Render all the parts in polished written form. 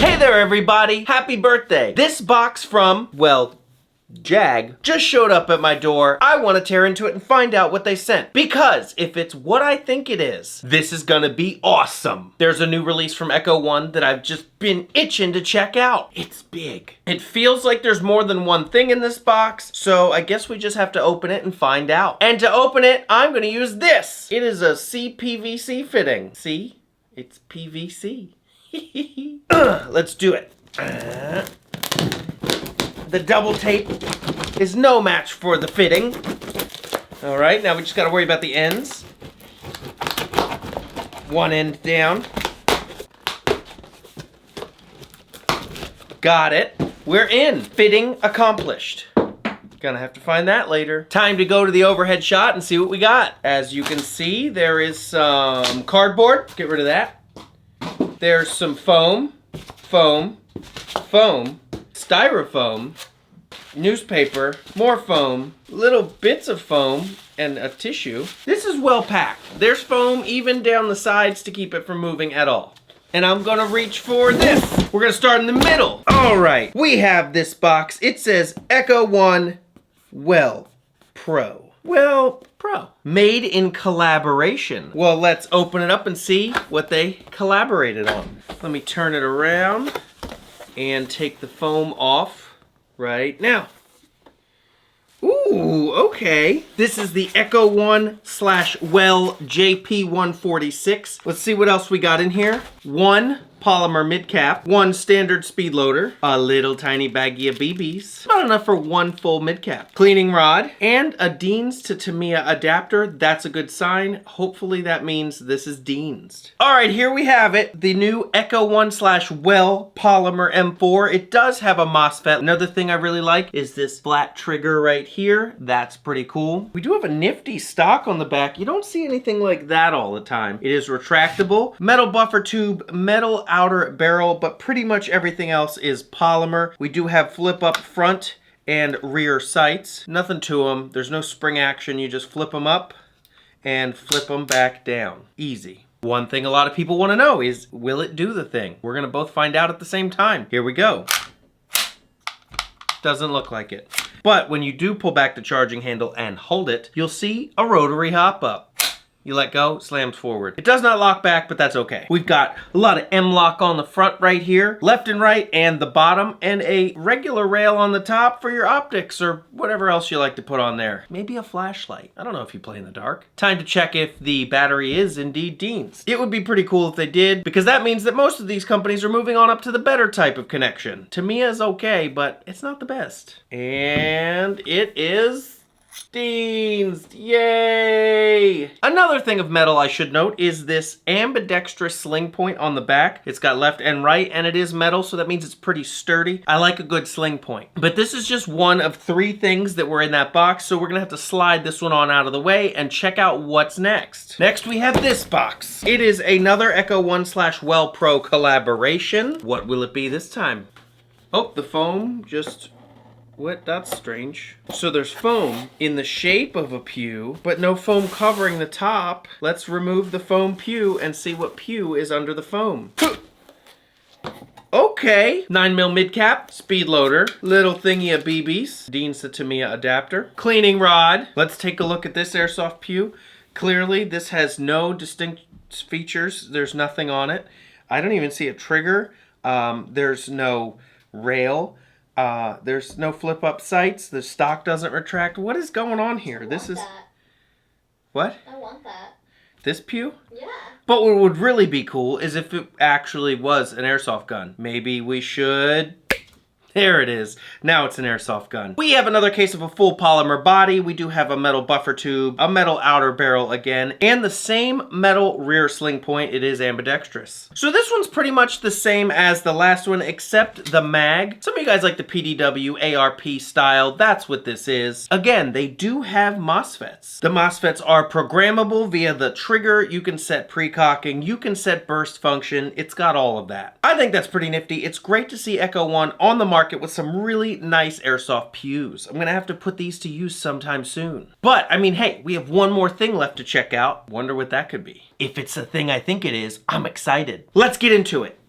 Hey there everybody, happy birthday. This box from, well, Jag just showed up at my door. I want to tear into it and find out what they sent, because if it's what I think it is, this is gonna be awesome. There's a new release from Echo1 that I've just been itching to check out. It's big. It feels like there's more than one thing in this box, so I guess we just have to open it and find out. And to open it, I'm gonna use this. It is a CPVC fitting. See? It's PVC. Let's do it. The double tape is no match for the fitting. All right, now we just gotta worry about the ends. One end down. Got it. We're in. Fitting accomplished. Gonna have to find that later. Time to go to the overhead shot and see what we got. As you can see, there is some cardboard. Get rid of that. There's some foam, styrofoam, newspaper, more foam, little bits of foam, and a tissue. This is well packed. There's foam even down the sides to keep it from moving at all. And I'm gonna reach for this. We're gonna start in the middle. All right, we have this box. It says Echo1 WellPro. WellPro. Made in collaboration. Well, let's open it up and see what they collaborated on. Let me turn it around and take the foam off right now. Ooh, okay. This is the Echo1/Well JP146. Let's see what else we got in here. One polymer mid cap, one standard speed loader, a little tiny baggie of BBs, not enough for one full mid cap, cleaning rod, and a Deans to Tamiya adapter. That's a good sign. Hopefully that means this is Deans. All right, here we have it, the new Echo1/Well polymer M4. It does have a MOSFET. Another thing I really like is this flat trigger right here. That's pretty cool. We do have a nifty stock on the back. You don't see anything like that all the time. It is retractable, metal buffer tube, metal outer barrel, but pretty much everything else is polymer. We do have flip up front and rear sights. Nothing to them. There's no spring action. You just flip them up and flip them back down. Easy. One thing a lot of people want to know is, will it do the thing? We're going to both find out at the same time. Here we go. Doesn't look like it. But when you do pull back the charging handle and hold it, you'll see a rotary hop up. You let go, slams forward. It does not lock back, but that's okay. We've got a lot of M-lock on the front right here, left and right, and the bottom, and a regular rail on the top for your optics or whatever else you like to put on there. Maybe a flashlight. I don't know if you play in the dark. Time to check if the battery is indeed Deans. It would be pretty cool if they did, because that means that most of these companies are moving on up to the better type of connection. Tamiya is okay, but it's not the best. And it is Deans, yay! Another thing of metal I should note is this ambidextrous sling point on the back. It's got left and right, and it is metal, so that means it's pretty sturdy. I like a good sling point. But this is just one of three things that were in that box, so we're gonna have to slide this one on out of the way and check out what's next. Next, we have this box. It is another Echo1/WellPro collaboration. What will it be this time? Oh, the foam just... What? That's strange. So there's foam in the shape of a pew, but no foam covering the top. Let's remove the foam pew and see what pew is under the foam. Okay. 9mm mid cap, speed loader, little thingy of BBs, Deans to Tamiya adapter, cleaning rod. Let's take a look at this Airsoft pew. Clearly, this has no distinct features. There's nothing on it. I don't even see a trigger. There's no rail. There's no flip up sights. The stock doesn't retract. What is going on here? This is... What? I want that. This pew? Yeah. But what would really be cool is if it actually was an airsoft gun. Maybe we should... There it is. Now it's an airsoft gun. We have another case of a full polymer body. We do have a metal buffer tube, a metal outer barrel again, and the same metal rear sling point. It is ambidextrous. So this one's pretty much the same as the last one, except the mag. Some of you guys like the PDW ARP style. That's what this is. Again, they do have MOSFETs. The MOSFETs are programmable via the trigger. You can set precocking. You can set burst function. It's got all of that. I think that's pretty nifty. It's great to see Echo1 on the market with some really nice airsoft pews. I'm gonna have to put these to use sometime soon. But, I mean, hey, we have one more thing left to check out. Wonder what that could be. If it's the thing I think it is, I'm excited. Let's get into it.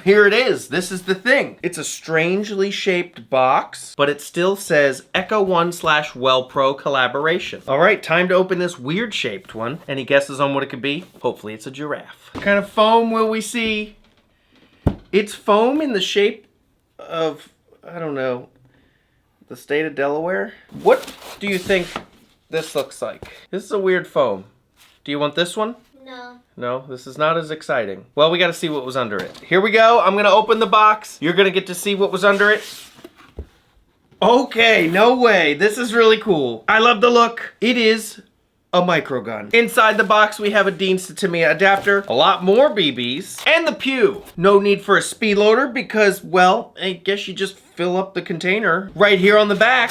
Here it is. This is the thing. It's a strangely shaped box, but it still says Echo1 WellPro collaboration. All right, time to open this weird shaped one. Any guesses on what it could be? Hopefully it's a giraffe. What kind of foam will we see? It's foam in the shape of, I don't know, the state of Delaware. What do you think this looks like? This is a weird foam. Do you want this one? No. No, this is not as exciting. Well, we gotta see what was under it. Here we go. I'm gonna open the box. You're gonna get to see what was under it. Okay, no way. This is really cool. I love the look. It is a microgun. Inside the box, we have a Dean Tamiya adapter, a lot more BBs, and the Pew. No need for a speed loader because, well, I guess you just fill up the container right here on the back.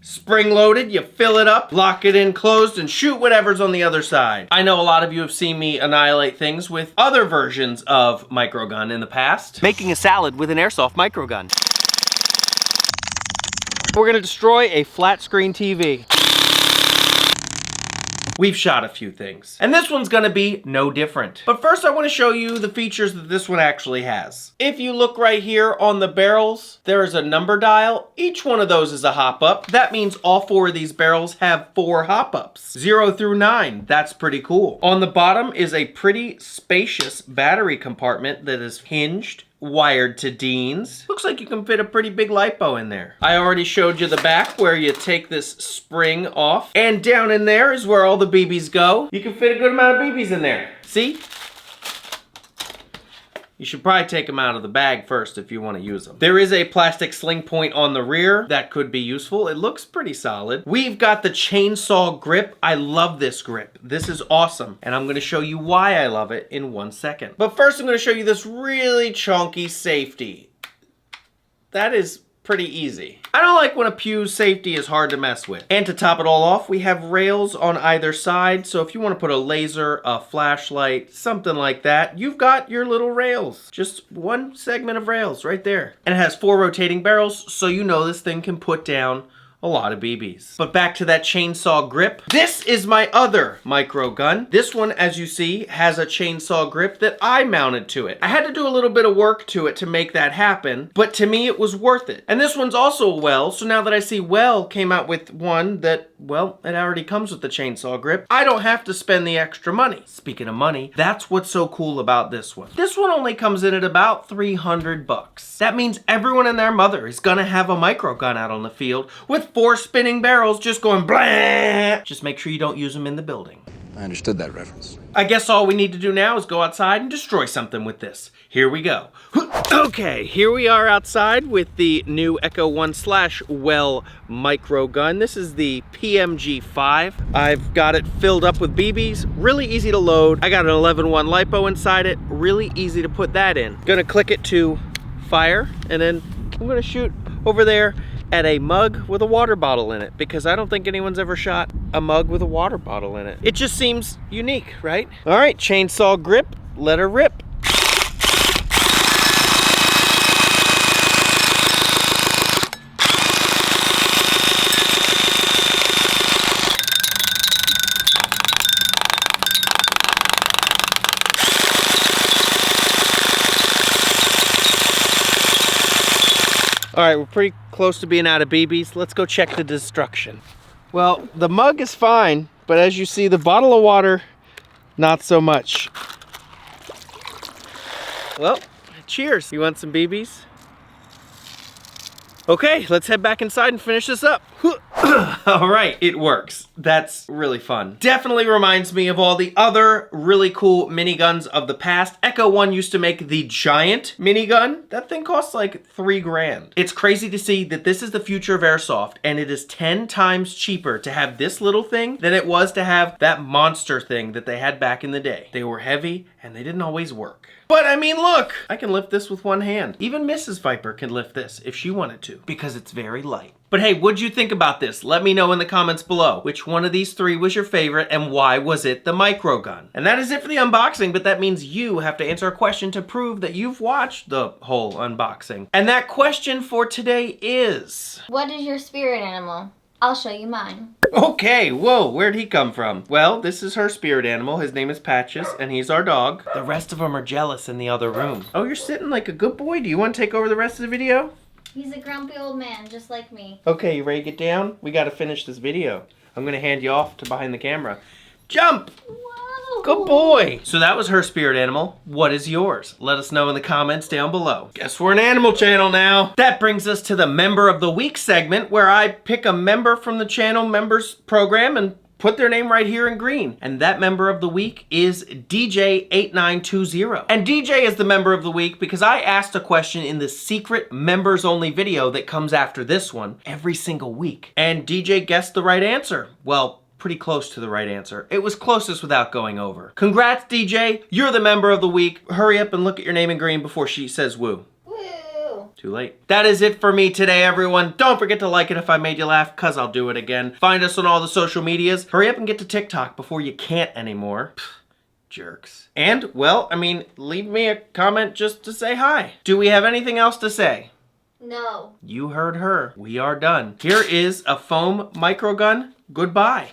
Spring loaded, you fill it up, lock it in closed, and shoot whatever's on the other side. I know a lot of you have seen me annihilate things with other versions of microgun in the past. Making a salad with an airsoft microgun. We're gonna destroy a flat screen TV. We've shot a few things, and this one's gonna be no different. But first I wanna show you the features that this one actually has. If you look right here on the barrels, there is a number dial. Each one of those is a hop-up. That means all 4 of these barrels have 4 hop-ups. 0 through 9, that's pretty cool. On the bottom is a pretty spacious battery compartment that is hinged, wired to Dean's. Looks like you can fit a pretty big lipo in there. I already showed you the back where you take this spring off, and down in there is where all the BBs go. You can fit a good amount of BBs in there. See? You should probably take them out of the bag first if you want to use them. There is a plastic sling point on the rear that could be useful. It looks pretty solid. We've got the chainsaw grip. I love this grip. This is awesome. And I'm going to show you why I love it in 1 second. But first I'm going to show you this really chunky safety. That is pretty easy. I don't like when a Pew's safety is hard to mess with. And to top it all off, we have rails on either side. So if you want to put a laser, a flashlight, something like that, you've got your little rails. Just one segment of rails right there. And it has 4 rotating barrels, so you know this thing can put down a lot of BBs. But back to that chainsaw grip. This is my other micro gun. This one, as you see, has a chainsaw grip that I mounted to it. I had to do a little bit of work to it to make that happen, but to me it was worth it. And this one's also a Well, so now that I see Well came out with one that, well, it already comes with the chainsaw grip, I don't have to spend the extra money. Speaking of money, that's what's so cool about this one. This one only comes in at about $300. That means everyone and their mother is gonna have a micro gun out on the field with 4 spinning barrels just going blah. Just make sure you don't use them in the building. I understood that reference. I guess all we need to do now is go outside and destroy something with this. Here we go. Okay, here we are outside with the new Echo1 Well micro gun. This is the PMG5. I've got it filled up with BBs, really easy to load. I got an 11-1 lipo inside it, really easy to put that in. Gonna click it to fire, and then I'm gonna shoot over there at a mug with a water bottle in it, because I don't think anyone's ever shot a mug with a water bottle in it. It just seems unique, right? All right, chainsaw grip, let her rip. All right, we're pretty close to being out of BBs. Let's go check the destruction. Well, the mug is fine, but as you see, the bottle of water, not so much. Well, cheers. You want some BBs? Okay, let's head back inside and finish this up. All right, it works. That's really fun. Definitely reminds me of all the other really cool miniguns of the past. Echo1 used to make the giant minigun. That thing costs like $3 grand. It's crazy to see that this is the future of airsoft, and it is 10 times cheaper to have this little thing than it was to have that monster thing that they had back in the day. They were heavy, and they didn't always work. But I mean, look, I can lift this with one hand. Even Mrs. Viper can lift this if she wanted to, because it's very light. But hey, what'd you think about this? Let me know in the comments below. Which one of these 3 was your favorite, and why was it the micro gun? And that is it for the unboxing, but that means you have to answer a question to prove that you've watched the whole unboxing. And that question for today is... what is your spirit animal? I'll show you mine. Okay, whoa, where'd he come from? Well, this is her spirit animal. His name is Patches, and he's our dog. The rest of them are jealous in the other room. Oh, you're sitting like a good boy? Do you want to take over the rest of the video? He's a grumpy old man, just like me. Okay, you ready to get down? We gotta finish this video. I'm gonna hand you off to behind the camera. Jump! Whoa! Good boy! So that was her spirit animal. What is yours? Let us know in the comments down below. Guess we're an animal channel now. That brings us to the Member of the Week segment, where I pick a member from the channel members program and put their name right here in green. And that member of the week is DJ8920. And DJ is the member of the week because I asked a question in the secret members only video that comes after this one every single week. And DJ guessed the right answer. Well, pretty close to the right answer. It was closest without going over. Congrats, DJ. You're the member of the week. Hurry up and look at your name in green before she says woo. Too late. That is it for me today, everyone. Don't forget to like it if I made you laugh, cause I'll do it again. Find us on all the social medias. Hurry up and get to TikTok before you can't anymore. Pfft, jerks. And, well, I mean, leave me a comment just to say hi. Do we have anything else to say? No. You heard her. We are done. Here is a foam microgun. Goodbye.